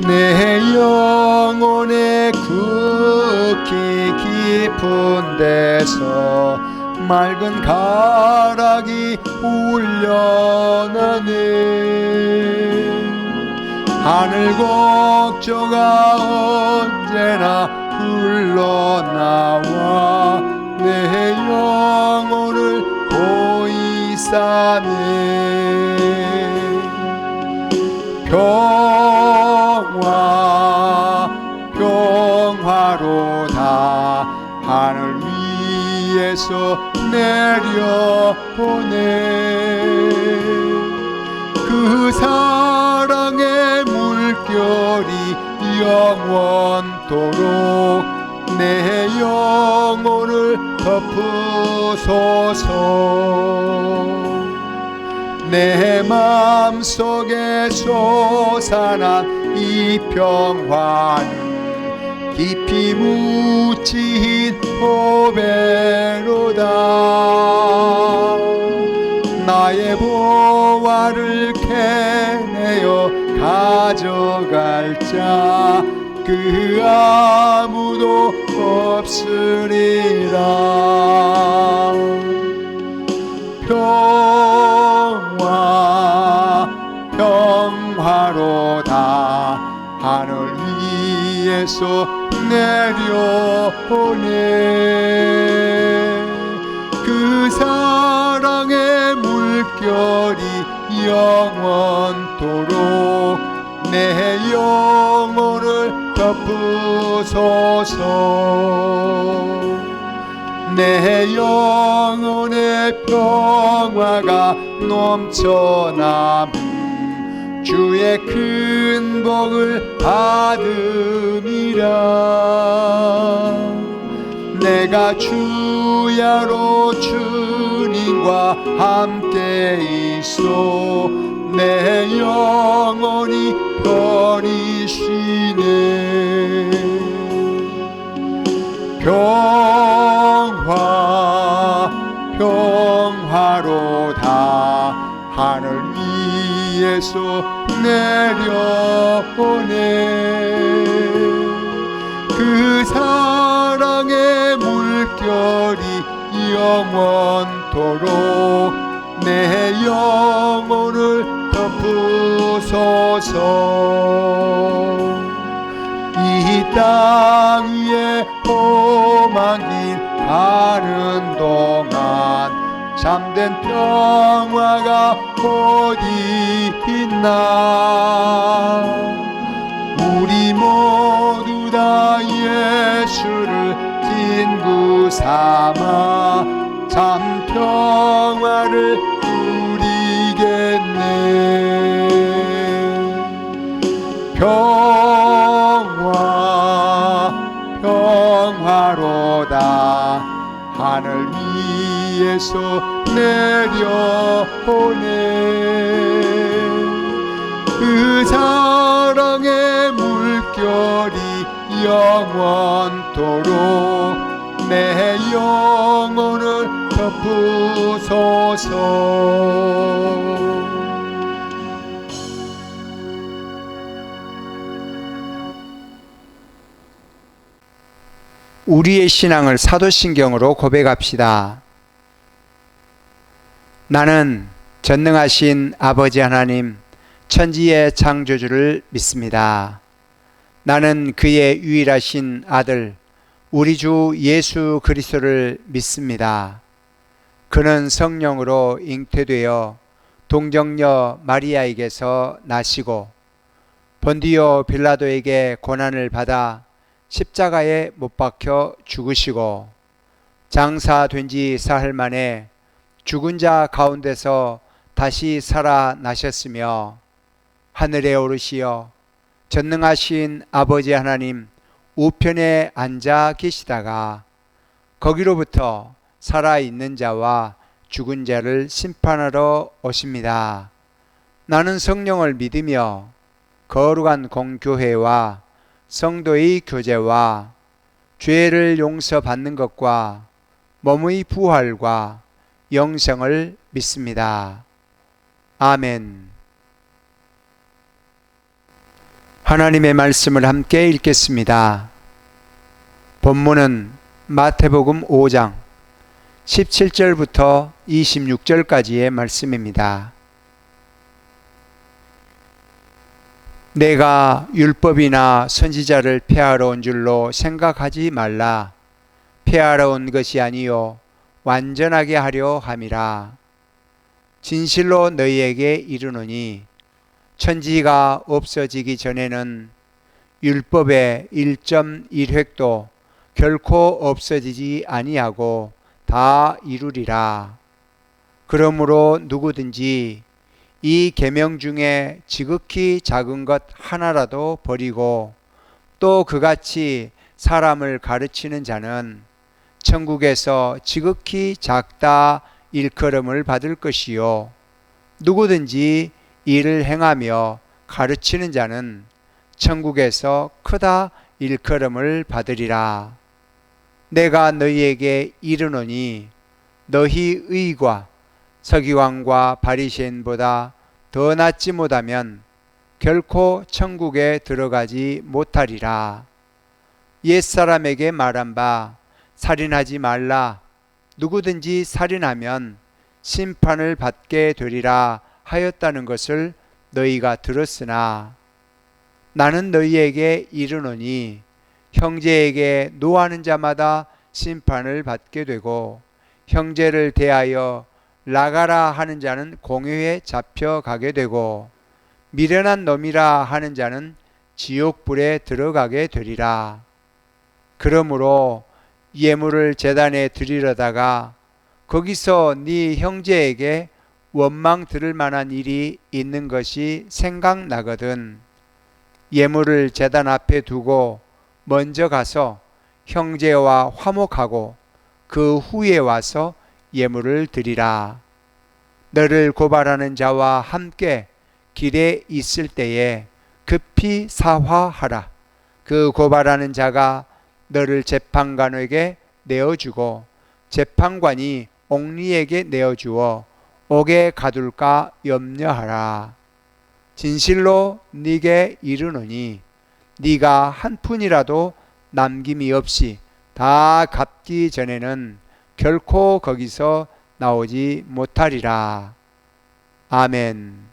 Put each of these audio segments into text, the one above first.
내 영혼의 극히 깊은 데서 맑은 가락이 울려나네. 하늘 곡조가 언제나 흘러나와 내 영혼을 보이사네. 평화 평화로다 하늘 위에서 내려오네. 그 사랑의 물결이 영원토록 내 영혼을 덮으소서. 내 맘속에 솟아난 이 평화는 깊이 묻힌 보배로다. 나의 보화를 캐내어 가져갈 자 그 아무도 없으리라. 평화로다 하늘 위에서 내려오네. 그 사랑의 물결이 영원토록 내 영혼을 덮으소서. 내 영혼의 평화가 넘쳐남은 주의 큰 복을 받음이라. 내가 주야로 주님과 함께 있어 내 영혼이 편히 쉬네. 평화로다 하늘 위에서 내려오네. 그 사랑의 물결이 영원토록 내 영혼을 덮으소서. 이 땅 위에 험한 길 가는 동안 참된 평화가 어디 있나. 우리 모두 다 예수를 친구 삼아 참 평화를 누리겠네. 평화로다 하늘 위에서 내려오네. 그 사랑의 물결이 영원토록 내 영혼을 덮으소서. 우리의 신앙을 사도신경으로 고백합시다. 나는 전능하신 아버지 하나님, 천지의 창조주를 믿습니다. 나는 그의 유일하신 아들, 우리 주 예수 그리스도를 믿습니다. 그는 성령으로 잉태되어 동정녀 마리아에게서 나시고 본디오 빌라도에게 고난을 받아 십자가에 못 박혀 죽으시고 장사된 지 사흘 만에 죽은 자 가운데서 다시 살아나셨으며 하늘에 오르시어 전능하신 아버지 하나님 우편에 앉아 계시다가 거기로부터 살아있는 자와 죽은 자를 심판하러 오십니다. 나는 성령을 믿으며 거룩한 공교회와 성도의 교제와 죄를 용서받는 것과 몸의 부활과 영생을 믿습니다. 아멘. 하나님의 말씀을 함께 읽겠습니다. 본문은 마태복음 5장 17절부터 26절까지의 말씀입니다. 내가 율법이나 선지자를 폐하러 온 줄로 생각하지 말라. 폐하러 온 것이 아니요 완전하게 하려 함이라. 진실로 너희에게 이르노니 천지가 없어지기 전에는 율법의 1.1획도 결코 없어지지 아니하고 다 이루리라. 그러므로 누구든지 이 계명 중에 지극히 작은 것 하나라도 버리고 또 그같이 사람을 가르치는 자는 천국에서 지극히 작다 일컬음을 받을 것이요 누구든지 이를 행하며 가르치는 자는 천국에서 크다 일컬음을 받으리라. 내가 너희에게 이르노니 너희 의가 서기관과 바리새인보다 더 낫지 못하면 결코 천국에 들어가지 못하리라. 옛사람에게 말한 바 살인하지 말라. 누구든지 살인하면 심판을 받게 되리라 하였다는 것을 너희가 들었으나 나는 너희에게 이르노니 형제에게 노하는 자마다 심판을 받게 되고 형제를 대하여 나가라 하는 자는 공회에 잡혀가게 되고 미련한 놈이라 하는 자는 지옥불에 들어가게 되리라. 그러므로 예물을 제단에 드리려다가 거기서 네 형제에게 원망 들을 만한 일이 있는 것이 생각나거든 예물을 제단 앞에 두고 먼저 가서 형제와 화목하고 그 후에 와서 예물을 드리라. 너를 고발하는 자와 함께 길에 있을 때에 급히 사화하라. 그 고발하는 자가 너를 재판관에게 내어주고 재판관이 옥리에게 내어주어 옥에 가둘까 염려하라. 진실로 네게 이르노니 네가 한 푼이라도 남김이 없이 다 갚기 전에는 결코 거기서 나오지 못하리라. 아멘.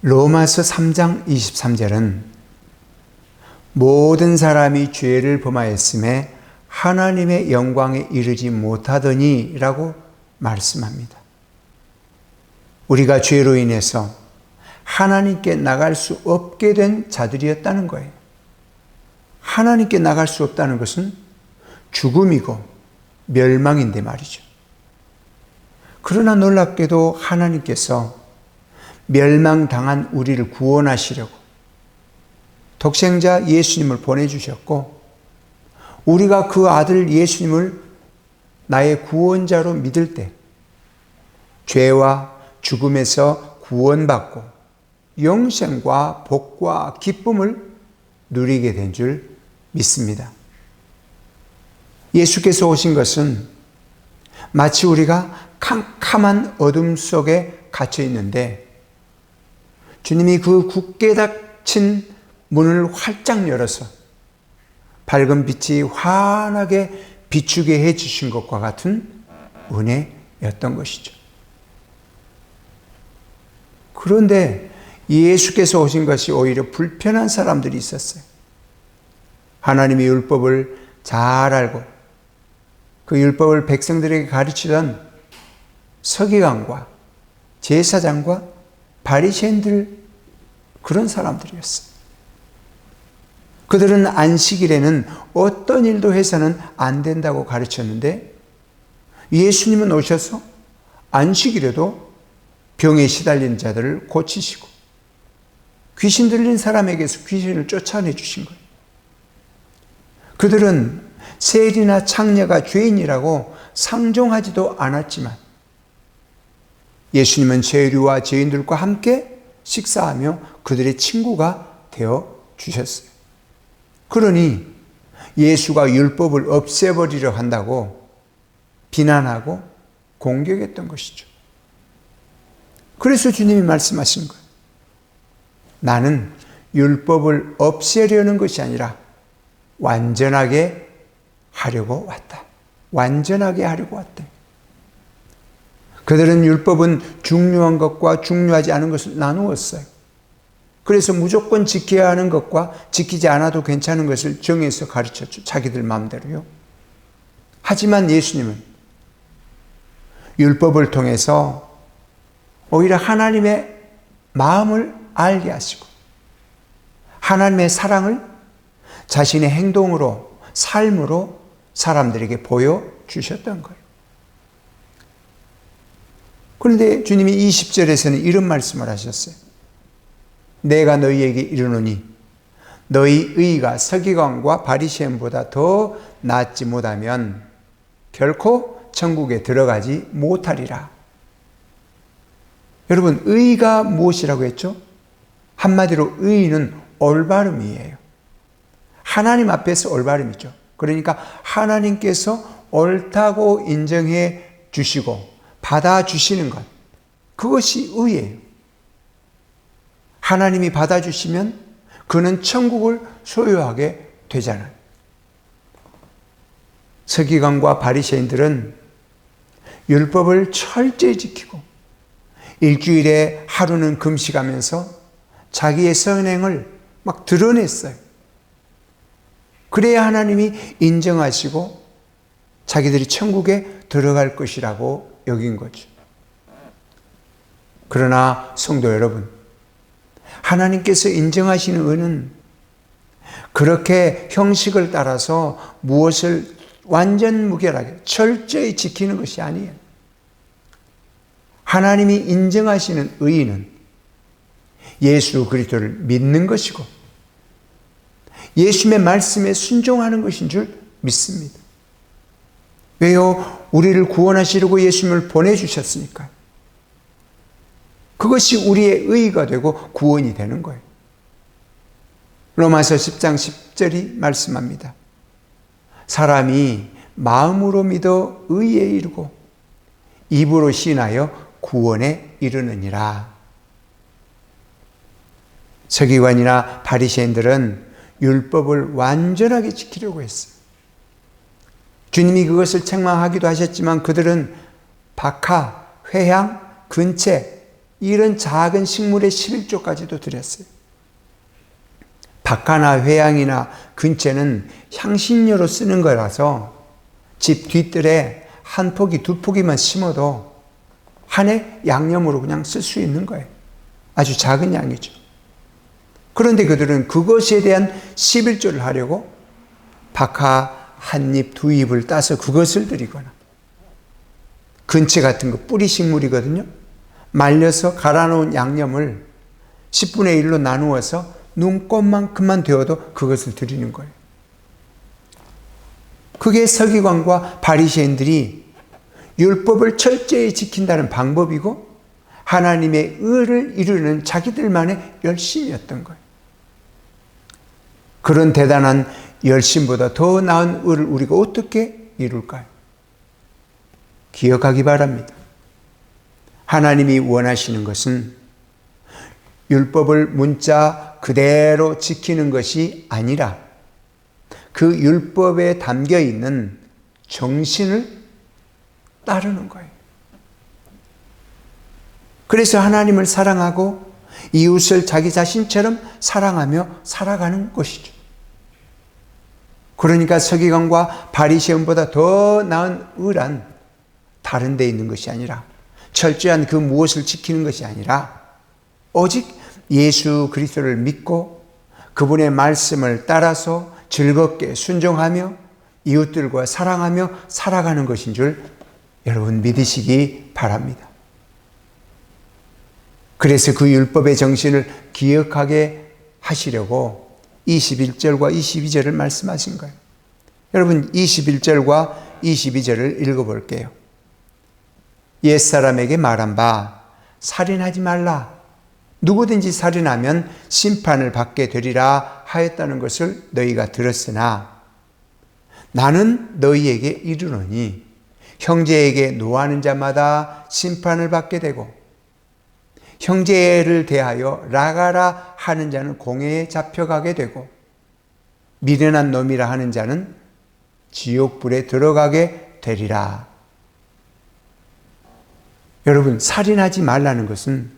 로마서 3장 23절은 모든 사람이 죄를 범하였음에 하나님의 영광에 이르지 못하더니 라고 말씀합니다. 우리가 죄로 인해서 하나님께 나갈 수 없게 된 자들이었다는 거예요. 하나님께 나갈 수 없다는 것은 죽음이고 멸망인데 말이죠. 그러나 놀랍게도 하나님께서 멸망당한 우리를 구원하시려고 독생자 예수님을 보내주셨고 우리가 그 아들 예수님을 나의 구원자로 믿을 때 죄와 죽음에서 구원받고 영생과 복과 기쁨을 누리게 된 줄 믿습니다. 예수께서 오신 것은 마치 우리가 캄캄한 어둠 속에 갇혀 있는데 주님이 그 굳게 닫힌 문을 활짝 열어서 밝은 빛이 환하게 비추게 해주신 것과 같은 은혜였던 것이죠. 그런데 예수께서 오신 것이 오히려 불편한 사람들이 있었어요. 하나님의 율법을 잘 알고 그 율법을 백성들에게 가르치던 서기관과 제사장과 바리새인들 그런 사람들이었어요. 그들은 안식일에는 어떤 일도 해서는 안 된다고 가르쳤는데 예수님은 오셔서 안식일에도 병에 시달린 자들을 고치시고 귀신 들린 사람에게서 귀신을 쫓아내 주신 거예요. 그들은 세리나 창녀가 죄인이라고 상종하지도 않았지만 예수님은 세리와 죄인들과 함께 식사하며 그들의 친구가 되어 주셨어요. 그러니 예수가 율법을 없애버리려 한다고 비난하고 공격했던 것이죠. 그래서 주님이 말씀하신 거예요. 나는 율법을 없애려는 것이 아니라 완전하게 하려고 왔다. 완전하게 하려고 왔다. 그들은 율법은 중요한 것과 중요하지 않은 것을 나누었어요. 그래서 무조건 지켜야 하는 것과 지키지 않아도 괜찮은 것을 정해서 가르쳤죠. 자기들 마음대로요. 하지만 예수님은 율법을 통해서 오히려 하나님의 마음을 알게 하시고 하나님의 사랑을 자신의 행동으로, 삶으로 사람들에게 보여주셨던 거예요. 그런데 주님이 20절에서는 이런 말씀을 하셨어요. 내가 너희에게 이르노니 너희 의가 서기관과 바리새인보다 더 낫지 못하면 결코 천국에 들어가지 못하리라. 여러분, 의가 무엇이라고 했죠? 한마디로 의는 올바름이에요. 하나님 앞에서 올바름이죠. 그러니까 하나님께서 옳다고 인정해 주시고 받아주시는 것, 그것이 의예요. 하나님이 받아주시면 그는 천국을 소유하게 되잖아요. 서기관과 바리새인들은 율법을 철저히 지키고 일주일에 하루는 금식하면서 자기의 선행을 막 드러냈어요. 그래야 하나님이 인정하시고 자기들이 천국에 들어갈 것이라고 여긴 거죠. 그러나 성도 여러분, 하나님께서 인정하시는 의는 그렇게 형식을 따라서 무엇을 완전 무결하게 철저히 지키는 것이 아니에요. 하나님이 인정하시는 의는 예수 그리스도를 믿는 것이고 예수님의 말씀에 순종하는 것인 줄 믿습니다. 왜요? 우리를 구원하시려고 예수님을 보내주셨으니까. 그것이 우리의 의가 되고 구원이 되는 거예요. 로마서 10장 10절이 말씀합니다. 사람이 마음으로 믿어 의에 이르고 입으로 신하여 구원에 이르느니라. 서기관이나 바리새인들은 율법을 완전하게 지키려고 했어요. 주님이 그것을 책망하기도 하셨지만 그들은 박하, 회향, 근채 이런 작은 식물의 11조까지도 드렸어요. 박하나 회향이나 근채는 향신료로 쓰는 거라서 집 뒤뜰에 한 포기, 두 포기만 심어도 한 해 양념으로 그냥 쓸 수 있는 거예요. 아주 작은 양이죠. 그런데 그들은 그것에 대한 11조를 하려고 박하 한 잎, 두 잎을 따서 그것을 드리거나 근채 같은 거 뿌리 식물이거든요. 말려서 갈아놓은 양념을 10분의 1로 나누어서 눈곱만큼만 되어도 그것을 드리는 거예요. 그게 서기관과 바리새인들이 율법을 철저히 지킨다는 방법이고 하나님의 의를 이루는 자기들만의 열심이었던 거예요. 그런 대단한 열심보다 더 나은 의를 우리가 어떻게 이룰까요? 기억하기 바랍니다. 하나님이 원하시는 것은 율법을 문자 그대로 지키는 것이 아니라 그 율법에 담겨 있는 정신을 따르는 거예요. 그래서 하나님을 사랑하고 이웃을 자기 자신처럼 사랑하며 살아가는 것이죠. 그러니까 서기관과 바리새인보다 더 나은 의란 다른 데 있는 것이 아니라 철저한 그 무엇을 지키는 것이 아니라 오직 예수 그리스도를 믿고 그분의 말씀을 따라서 즐겁게 순종하며 이웃들과 사랑하며 살아가는 것인 줄 여러분 믿으시기 바랍니다. 그래서 그 율법의 정신을 기억하게 하시려고 21절과 22절을 말씀하신 거예요. 여러분 21절과 22절을 읽어볼게요. 옛사람에게 말한 바 살인하지 말라. 누구든지 살인하면 심판을 받게 되리라 하였다는 것을 너희가 들었으나 나는 너희에게 이르노니 형제에게 노하는 자마다 심판을 받게 되고 형제를 대하여 라가라 하는 자는 공회에 잡혀가게 되고 미련한 놈이라 하는 자는 지옥불에 들어가게 되리라. 여러분, 살인하지 말라는 것은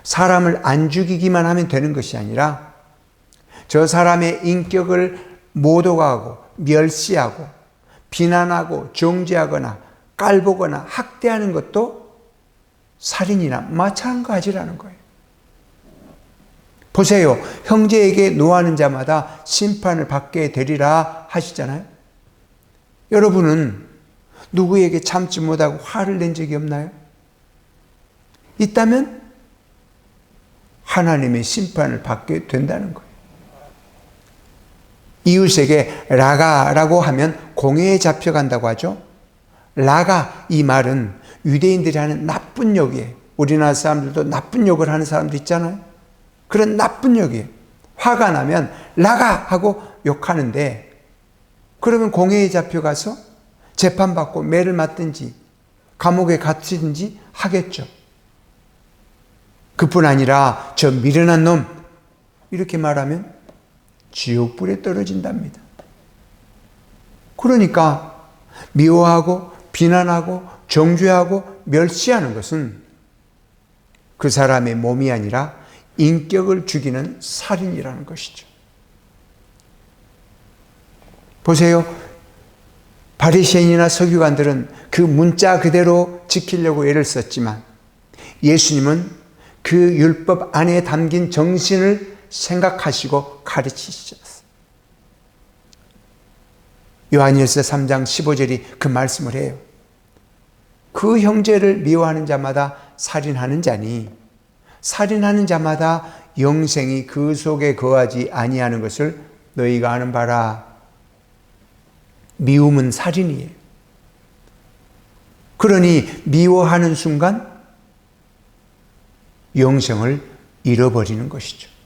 사람을 안 죽이기만 하면 되는 것이 아니라 저 사람의 인격을 모독하고 멸시하고 비난하고 정죄하거나 깔보거나 학대하는 것도 살인이나 마찬가지라는 거예요. 보세요. 형제에게 노하는 자마다 심판을 받게 되리라 하시잖아요. 여러분은 누구에게 참지 못하고 화를 낸 적이 없나요? 있다면 하나님의 심판을 받게 된다는 거예요. 이웃에게 라가라고 하면 공회에 잡혀간다고 하죠. 라가, 이 말은 유대인들이 하는 나쁜 욕이에요. 우리나라 사람들도 나쁜 욕을 하는 사람도 있잖아요. 그런 나쁜 욕이에요. 화가 나면 라가 하고 욕하는데, 그러면 공회에 잡혀가서 재판받고 매를 맞든지 감옥에 갇히든지 하겠죠. 그뿐 아니라 저 미련한 놈, 이렇게 말하면 지옥불에 떨어진답니다. 그러니까 미워하고 비난하고 정죄하고 멸시하는 것은 그 사람의 몸이 아니라 인격을 죽이는 살인이라는 것이죠. 보세요. 바리새인이나 서기관들은 그 문자 그대로 지키려고 애를 썼지만 예수님은 그 율법 안에 담긴 정신을 생각하시고 가르치셨어요. 요한일서 3장 15절이 그 말씀을 해요. 그 형제를 미워하는 자마다 살인하는 자니 살인하는 자마다 영생이 그 속에 거하지 아니하는 것을 너희가 아는 바라. 미움은 살인이에요. 그러니 미워하는 순간 영생을 잃어버리는 것이죠.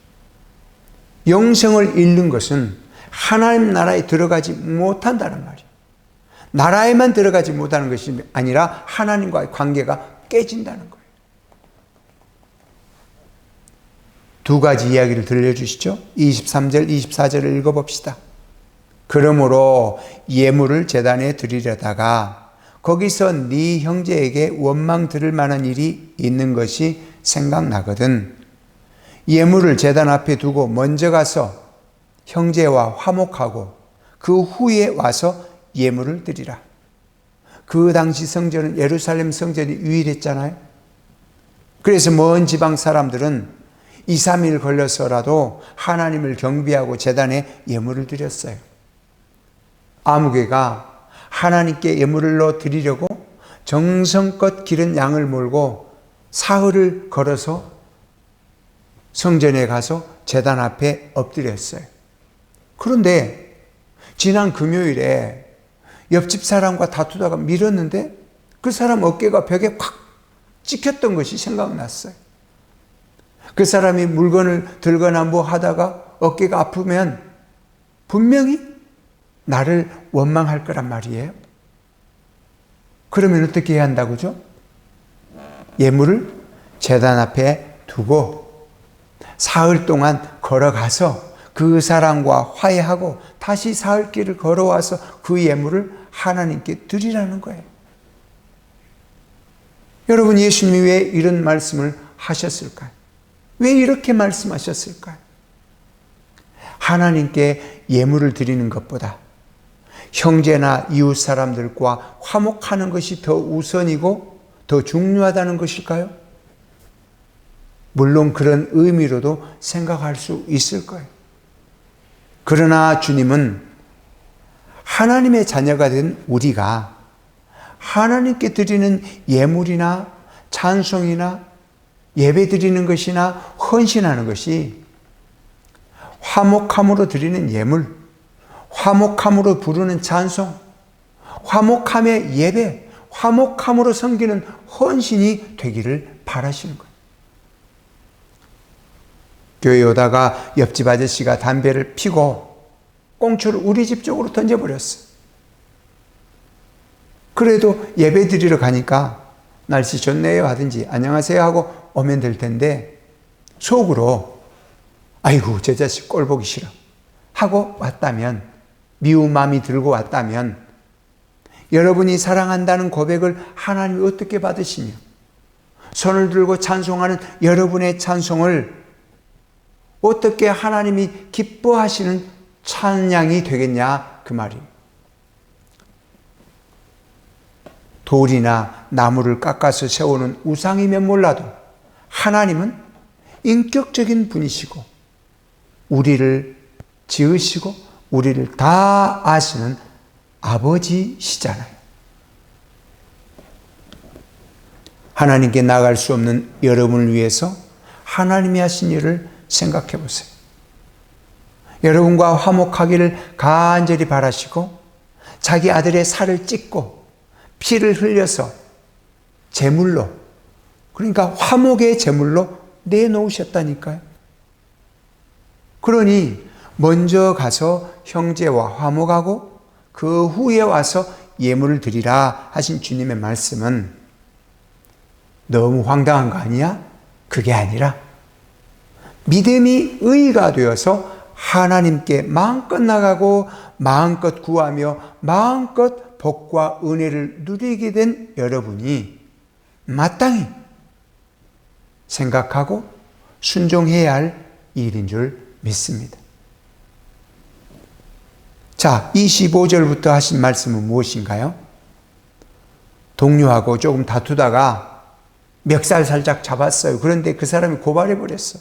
영생을 잃는 것은 하나님 나라에 들어가지 못한다는 말이에요. 나라에만 들어가지 못하는 것이 아니라 하나님과의 관계가 깨진다는 거예요. 두 가지 이야기를 들려주시죠. 23절, 24절을 읽어봅시다. 그러므로 예물을 제단에 드리려다가 거기서 네 형제에게 원망 들을 만한 일이 있는 것이 생각나거든. 예물을 제단 앞에 두고 먼저 가서 형제와 화목하고 그 후에 와서 예물을 드리라. 그 당시 성전은 예루살렘 성전이 유일했잖아요. 그래서 먼 지방 사람들은 2, 3일 걸려서라도 하나님을 경배하고 제단에 예물을 드렸어요. 아무개가 하나님께 예물을 드리려고 정성껏 기른 양을 몰고 사흘을 걸어서 성전에 가서 제단 앞에 엎드렸어요. 그런데 지난 금요일에 옆집 사람과 다투다가 밀었는데 그 사람 어깨가 벽에 콱 찍혔던 것이 생각났어요. 그 사람이 물건을 들거나 뭐 하다가 어깨가 아프면 분명히 나를 원망할 거란 말이에요. 그러면 어떻게 해야 한다고죠? 예물을 제단 앞에 두고 사흘 동안 걸어가서 그 사람과 화해하고 다시 사흘 길을 걸어와서 그 예물을 하나님께 드리라는 거예요. 여러분, 예수님이 왜 이런 말씀을 하셨을까요? 왜 이렇게 말씀하셨을까요? 하나님께 예물을 드리는 것보다 형제나 이웃 사람들과 화목하는 것이 더 우선이고 더 중요하다는 것일까요? 물론 그런 의미로도 생각할 수 있을 거예요. 그러나 주님은 하나님의 자녀가 된 우리가 하나님께 드리는 예물이나 찬송이나 예배 드리는 것이나 헌신하는 것이 화목함으로 드리는 예물, 화목함으로 부르는 찬송, 화목함의 예배, 화목함으로 섬기는 헌신이 되기를 바라시는 거예요. 교회에 오다가 옆집 아저씨가 담배를 피고 꽁초를 우리 집 쪽으로 던져버렸어요. 그래도 예배 드리러 가니까 날씨 좋네요 하든지 안녕하세요 하고 오면 될 텐데 속으로 아이고 저 자식 꼴 보기 싫어 하고 왔다면, 미운 마음이 들고 왔다면 여러분이 사랑한다는 고백을 하나님이 어떻게 받으시며 손을 들고 찬송하는 여러분의 찬송을 어떻게 하나님이 기뻐하시는 찬양이 되겠냐 그 말이에요. 돌이나 나무를 깎아서 세우는 우상이면 몰라도 하나님은 인격적인 분이시고 우리를 지으시고 우리를 다 아시는 아버지시잖아요. 하나님께 나갈 수 없는 여러분을 위해서 하나님이 하신 일을 생각해 보세요. 여러분과 화목하기를 간절히 바라시고 자기 아들의 살을 찢고 피를 흘려서 제물로, 그러니까 화목의 제물로 내놓으셨다니까요. 그러니 먼저 가서 형제와 화목하고 그 후에 와서 예물을 드리라 하신 주님의 말씀은 너무 황당한 거 아니야? 그게 아니라 믿음이 의가 되어서 하나님께 마음껏 나가고 마음껏 구하며 마음껏 복과 은혜를 누리게 된 여러분이 마땅히 생각하고 순종해야 할 일인 줄 믿습니다. 자, 25절부터 하신 말씀은 무엇인가요? 동료하고 조금 다투다가 멱살 살짝 잡았어요. 그런데 그 사람이 고발해버렸어.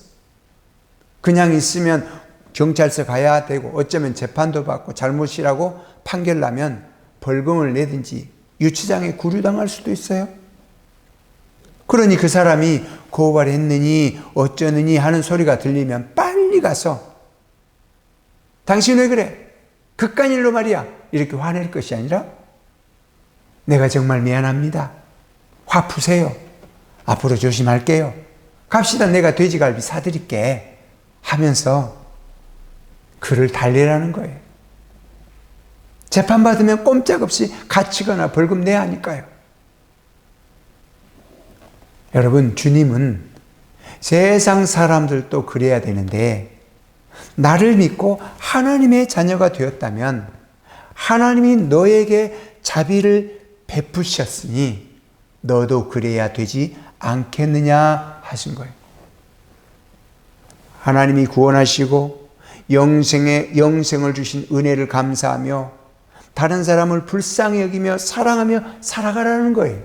그냥 있으면 경찰서 가야 되고 어쩌면 재판도 받고 잘못이라고 판결 나면 벌금을 내든지 유치장에 구류당할 수도 있어요. 그러니 그 사람이 고발했느니 어쩌느니 하는 소리가 들리면 빨리 가서 당신 왜 그래? 그깟 일로 말이야. 이렇게 화낼 것이 아니라 내가 정말 미안합니다. 화 푸세요. 앞으로 조심할게요. 갑시다. 내가 돼지갈비 사드릴게 하면서 그를 달래라는 거예요. 재판받으면 꼼짝없이 갇히거나 벌금 내야 하니까요. 여러분, 주님은 세상 사람들도 그래야 되는데 나를 믿고 하나님의 자녀가 되었다면 하나님이 너에게 자비를 베푸셨으니 너도 그래야 되지 않겠느냐 하신 거예요. 하나님이 구원하시고 영생을 주신 은혜를 감사하며 다른 사람을 불쌍히 여기며 사랑하며 살아가라는 거예요.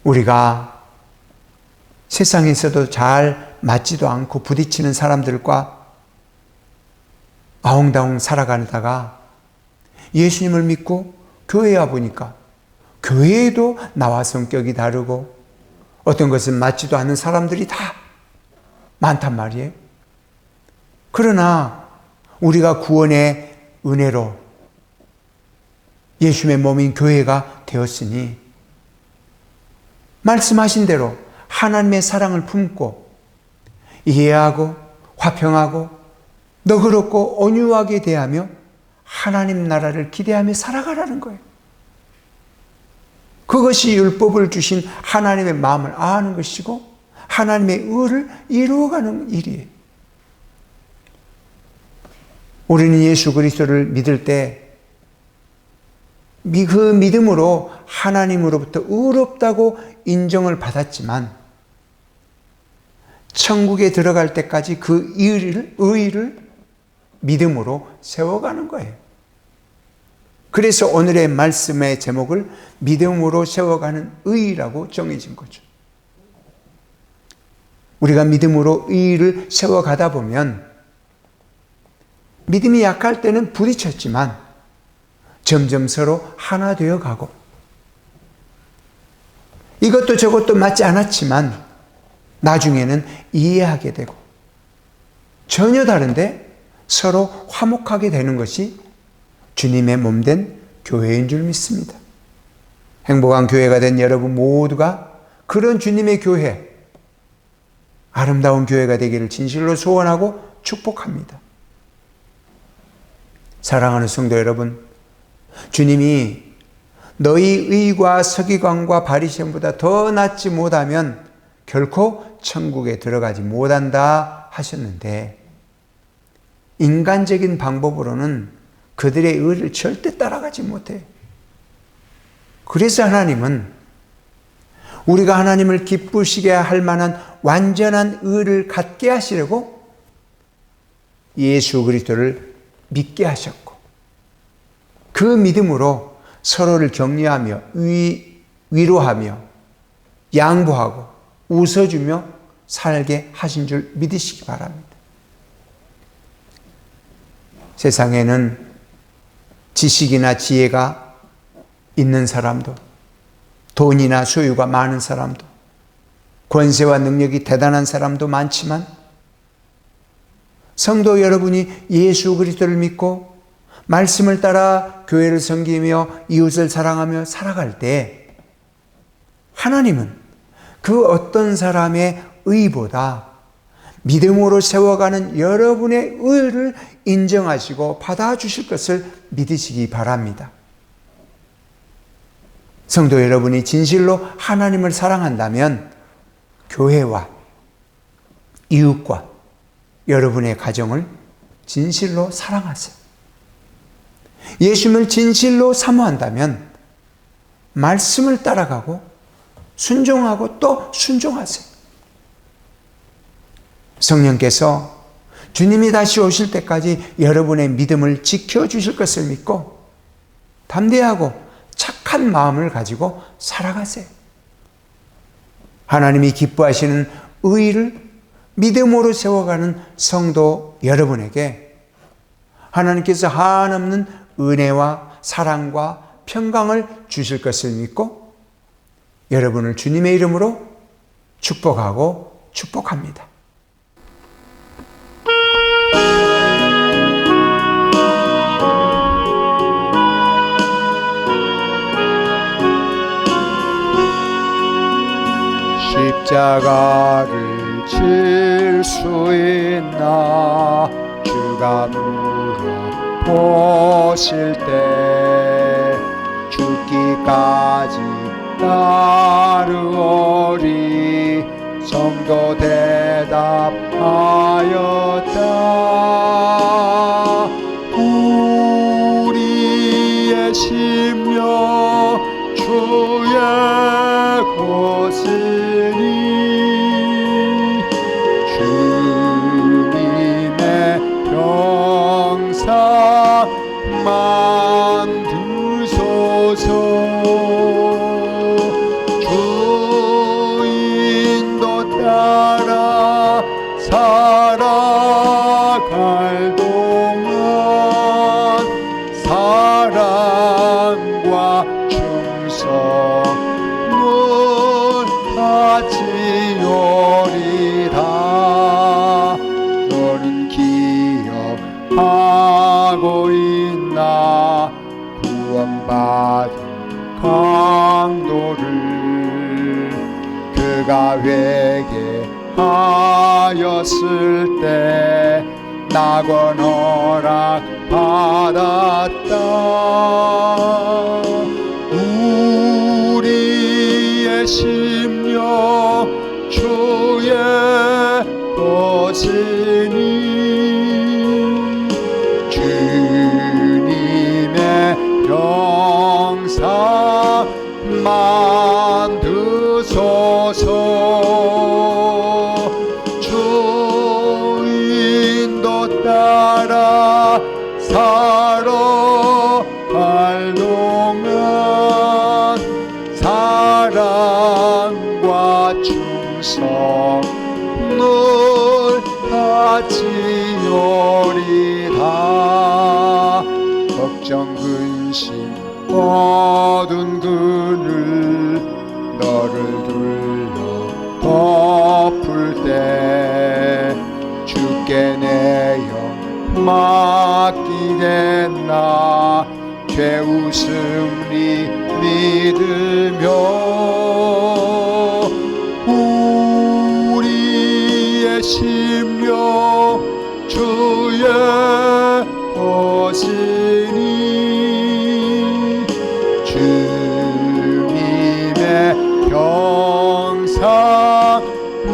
우리가 세상에서도 잘 맞지도 않고 부딪히는 사람들과 아웅다웅 살아가다가 예수님을 믿고 교회에 와보니까 교회에도 나와 성격이 다르고 어떤 것은 맞지도 않는 사람들이 다 많단 말이에요. 그러나 우리가 구원의 은혜로 예수님의 몸인 교회가 되었으니 말씀하신 대로 하나님의 사랑을 품고 이해하고 화평하고 너그럽고 온유하게 대하며 하나님 나라를 기대하며 살아가라는 거예요. 그것이 율법을 주신 하나님의 마음을 아는 것이고 하나님의 의를 이루어가는 일이에요. 우리는 예수 그리스도를 믿을 때 그 믿음으로 하나님으로부터 의롭다고 인정을 받았지만 천국에 들어갈 때까지 그 의를 믿음으로 세워가는 거예요. 그래서 오늘의 말씀의 제목을 믿음으로 세워가는 의라고 정해진 거죠. 우리가 믿음으로 의를 세워가다 보면 믿음이 약할 때는 부딪혔지만 점점 서로 하나 되어 가고 이것도 저것도 맞지 않았지만 나중에는 이해하게 되고 전혀 다른데 서로 화목하게 되는 것이 주님의 몸된 교회인 줄 믿습니다. 행복한 교회가 된 여러분 모두가 그런 주님의 교회, 아름다운 교회가 되기를 진실로 소원하고 축복합니다. 사랑하는 성도 여러분, 주님이 너희 의와 서기관과 바리새인보다 더 낫지 못하면 결코 천국에 들어가지 못한다 하셨는데, 인간적인 방법으로는 그들의 의를 절대 따라가지 못해요. 그래서 하나님은 우리가 하나님을 기쁘시게 할 만한 완전한 의를 갖게 하시려고 예수 그리스도를 믿게 하셨고, 그 믿음으로 서로를 격려하며 위로하며 양보하고 웃어주며 살게 하신 줄 믿으시기 바랍니다. 세상에는 지식이나 지혜가 있는 사람도, 돈이나 소유가 많은 사람도, 권세와 능력이 대단한 사람도 많지만, 성도 여러분이 예수 그리스도를 믿고 말씀을 따라 교회를 섬기며 이웃을 사랑하며 살아갈 때, 하나님은 그 어떤 사람의 의보다 믿음으로 세워가는 여러분의 의를 인정하시고 받아주실 것을 믿으시기 바랍니다. 성도 여러분이 진실로 하나님을 사랑한다면 교회와 이웃과 여러분의 가정을 진실로 사랑하세요. 예수님을 진실로 사모한다면 말씀을 따라가고 순종하고 또 순종하세요. 성령께서 주님이 다시 오실 때까지 여러분의 믿음을 지켜주실 것을 믿고 담대하고 착한 마음을 가지고 살아가세요. 하나님이 기뻐하시는 의를 믿음으로 세워가는 성도 여러분에게 하나님께서 한없는 은혜와 사랑과 평강을 주실 것을 믿고 여러분을 주님의 이름으로 축복하고 축복합니다. 십자가를 질 수 있나 주가 물어보실 때 죽기까지 따르오리 성도 대답하였다. 우리의 심령 주의 것이니 주님의 병사 만드소서. 주인도 따라 살아갈 동안 사랑과 충성을 바치오리다. 너는 기억하고 있나 구원받은 강도를 그가 회개하였을 때 낙원 허락 받았다. 우리의 심령 주의 것이니 주님의 병사 만드소서. 주인도 따라 살아갈 동안 사랑과 충성을 바치오리다. 걱정 근심 어두운 그늘 너를 둘러 덮을 때 주께 내 영 맡기겠나 죄우승리 믿으며 우리의 심령 주의 것이니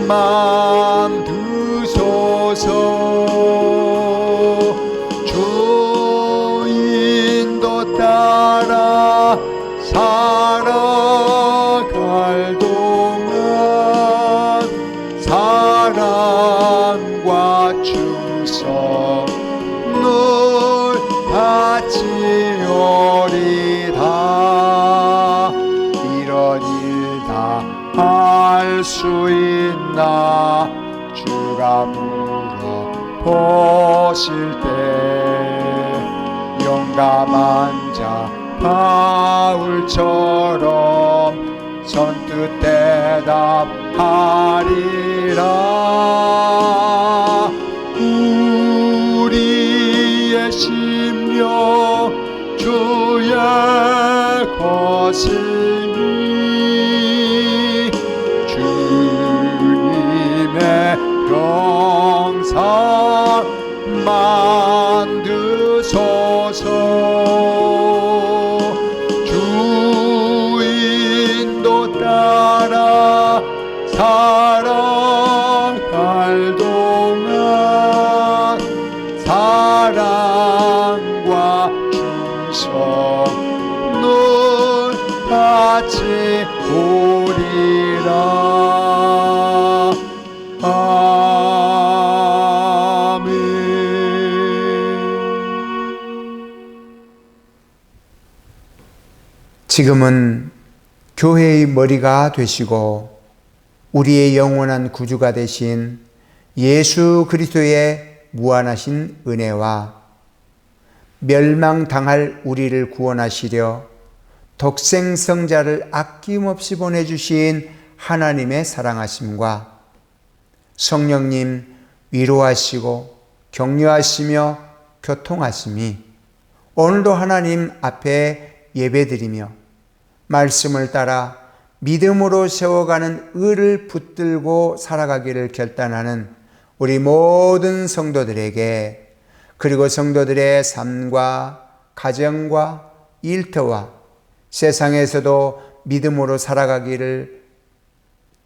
만두소서. 주 인도 따라 살아갈 동안 사랑과 충성 늘 같이 오리다. 이런 일 다 할 수 있나 주가 물어보실 때 용감한 자 바울처럼 선뜻 대답하리라. 우리의 심령 주의 것이니 주님의 영상 만드소서. 주 인도 따라 살아갈 동안 사랑과 충성 늘 같이 오리라. 아멘. 지금은 교회의 머리가 되시고 우리의 영원한 구주가 되신 예수 그리스도의 무한하신 은혜와 멸망당할 우리를 구원하시려 독생성자를 아낌없이 보내주신 하나님의 사랑하심과 성령님 위로하시고 격려하시며 교통하심이 오늘도 하나님 앞에 예배드리며 말씀을 따라 믿음으로 세워가는 의를 붙들고 살아가기를 결단하는 우리 모든 성도들에게, 그리고 성도들의 삶과 가정과 일터와 세상에서도 믿음으로 살아가기를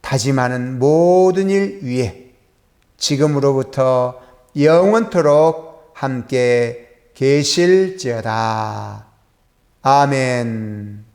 다짐하는 모든 일 위에 지금으로부터 영원토록 함께 계실지어다. 아멘.